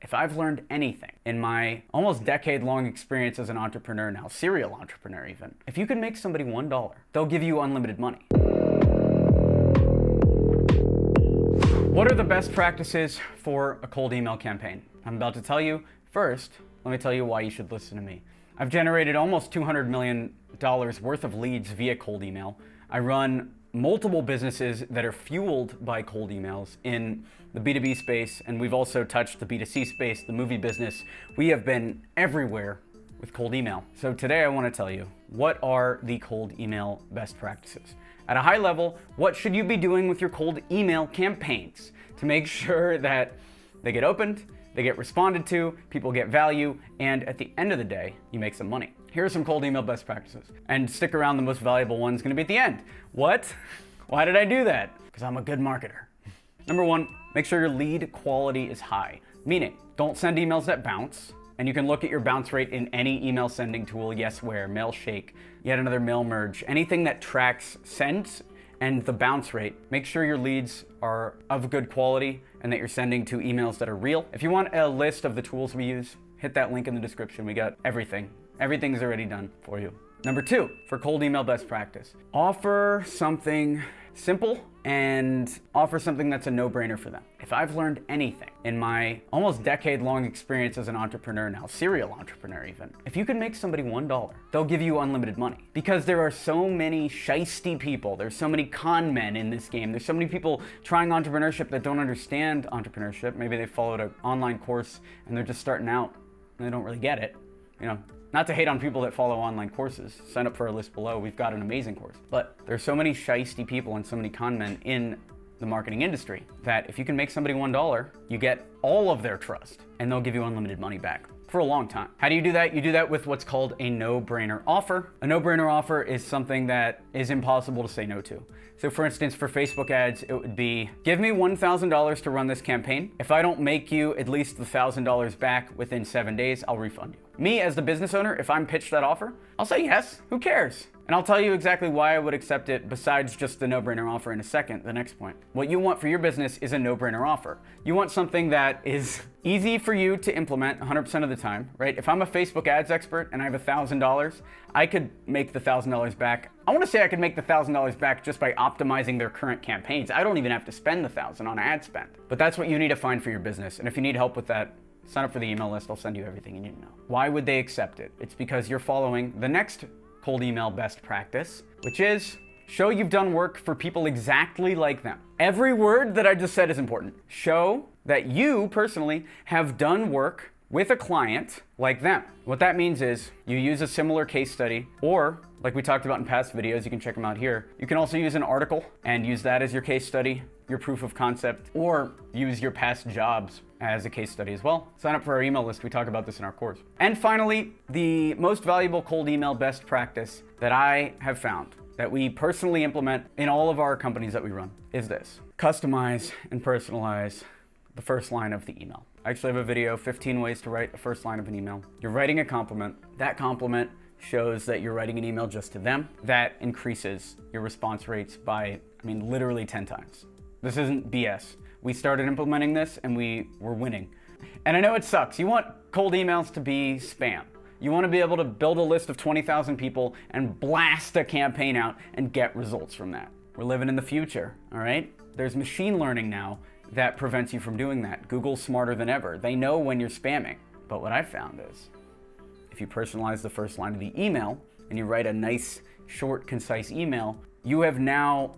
If I've learned anything in my almost decade-long experience as an entrepreneur now, serial entrepreneur even, if you can make somebody $1, they'll give you unlimited money. What are the best practices for a cold email campaign? I'm about to tell you. First, let me tell you why you should listen to me. I've generated almost $200 million worth of leads via cold email. I run multiple businesses that are fueled by cold emails in the B2B space, and we've also touched the B2C space, the movie business. We have been everywhere with cold email. So today I want to tell you, what are the cold email best practices? At a high level, what should you be doing with your cold email campaigns to make sure that they get opened, they get responded to, people get value, and at the end of the day, you make some money. Here are some cold email best practices. And stick around, the most valuable one's gonna be at the end. What? Why did I do that? Because I'm a good marketer. Number one, make sure your lead quality is high. Meaning, don't send emails that bounce. And you can look at your bounce rate in any email sending tool, Yesware, Mailshake, yet another mail merge, anything that tracks sends and the bounce rate. Make sure your leads are of good quality and that you're sending to emails that are real. If you want a list of the tools we use, hit that link in the description. We got everything. Everything's already done for you. Number two, for cold email best practice, offer something simple and offer something that's a no-brainer for them. If I've learned anything in my almost decade-long experience as an entrepreneur now, serial entrepreneur even, if you can make somebody $1, they'll give you unlimited money. Because there are so many shisty people, there's so many con men in this game, there's so many people trying entrepreneurship that don't understand entrepreneurship. Maybe they followed an online course and they're just starting out and they don't really get it. You know, not to hate on people that follow online courses. Sign up for our list below. We've got an amazing course. But there's so many shisty people and so many con men in the marketing industry that if you can make somebody $1, you get all of their trust and they'll give you unlimited money back for a long time. How do you do that? You do that with what's called a no-brainer offer. A no-brainer offer is something that is impossible to say no to. So for instance, for Facebook ads, it would be, give me $1,000 to run this campaign. If I don't make you at least the $1,000 back within 7 days, I'll refund you. Me as the business owner, if I'm pitched that offer, I'll say yes, who cares? And I'll tell you exactly why I would accept it besides just the no-brainer offer in a second, the next point. What you want for your business is a no-brainer offer. You want something that is easy for you to implement 100% of the time, right? If I'm a Facebook ads expert and I have $1,000, I could make the $1,000 back. I want to say I could make the $1,000 back just by optimizing their current campaigns. I don't even have to spend the $1,000 on ad spend. But that's what you need to find for your business. And if you need help with that, sign up for the email list. I'll send you everything you need to know. Why would they accept it? It's because you're following the next cold email best practice, which is show you've done work for people exactly like them. Every word that I just said is important. Show that you personally have done work with a client like them. What that means is you use a similar case study, or like we talked about in past videos, you can check them out here. You can also use an article and use that as your case study, your proof of concept, or use your past jobs as a case study as well. Sign up for our email list. We talk about this in our course. And finally, the most valuable cold email best practice that I have found that we personally implement in all of our companies that we run is this. Customize and personalize the first line of the email. I actually have a video, 15 ways to write the first line of an email. You're writing a compliment. That compliment shows that you're writing an email just to them. That increases your response rates by, literally 10 times. This isn't BS. We started implementing this and we were winning. And I know it sucks. You want cold emails to be spam. You want to be able to build a list of 20,000 people and blast a campaign out and get results from that. We're living in the future, all right? There's machine learning now that prevents you from doing that. Google's smarter than ever. They know when you're spamming. But what I found is, if you personalize the first line of the email and you write a nice, short, concise email, you have now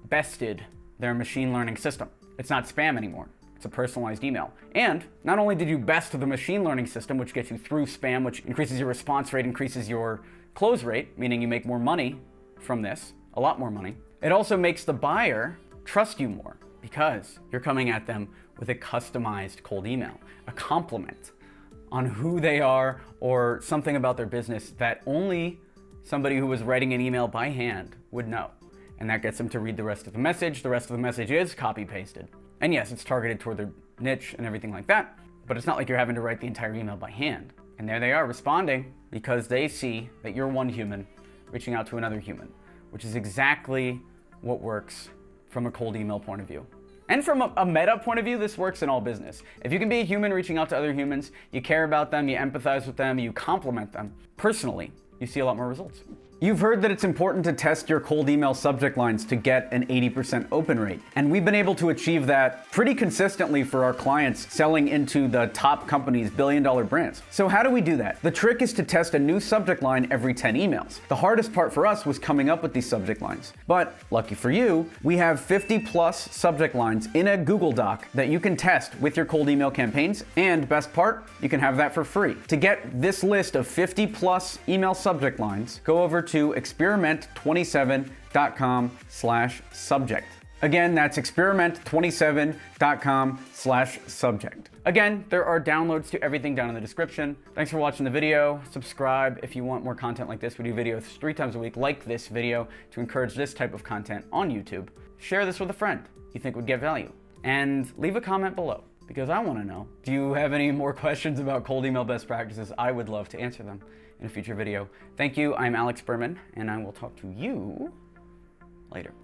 bested their machine learning system. It's not spam anymore. It's a personalized email. And not only did you best the machine learning system, which gets you through spam, which increases your response rate, increases your close rate, meaning you make more money from this, a lot more money. It also makes the buyer trust you more because you're coming at them with a customized cold email, a compliment on who they are or something about their business that only somebody who was writing an email by hand would know. And that gets them to read the rest of the message. The rest of the message is copy-pasted. And yes, it's targeted toward their niche and everything like that, but it's not like you're having to write the entire email by hand. And there they are responding because they see that you're one human reaching out to another human, which is exactly what works from a cold email point of view. And from a meta point of view, this works in all business. If you can be a human reaching out to other humans, you care about them, you empathize with them, you compliment them personally, you see a lot more results. You've heard that it's important to test your cold email subject lines to get an 80% open rate. And we've been able to achieve that pretty consistently for our clients selling into the top companies, billion-dollar brands. So how do we do that? The trick is to test a new subject line every 10 emails. The hardest part for us was coming up with these subject lines. But lucky for you, we have 50 plus subject lines in a Google Doc that you can test with your cold email campaigns. And best part, you can have that for free. To get this list of 50 plus email subject lines, go over to experiment27.com/subject. Again, that's experiment27.com/subject. Again, there are downloads to everything down in the description. Thanks for watching the video. Subscribe if you want more content like this. We do videos 3 times a week like this video to encourage this type of content on YouTube. Share this with a friend you think would get value. And leave a comment below, because I want to know. Do you have any more questions about cold email best practices? I would love to answer them in a future video. Thank you. I'm Alex Berman, and I will talk to you later.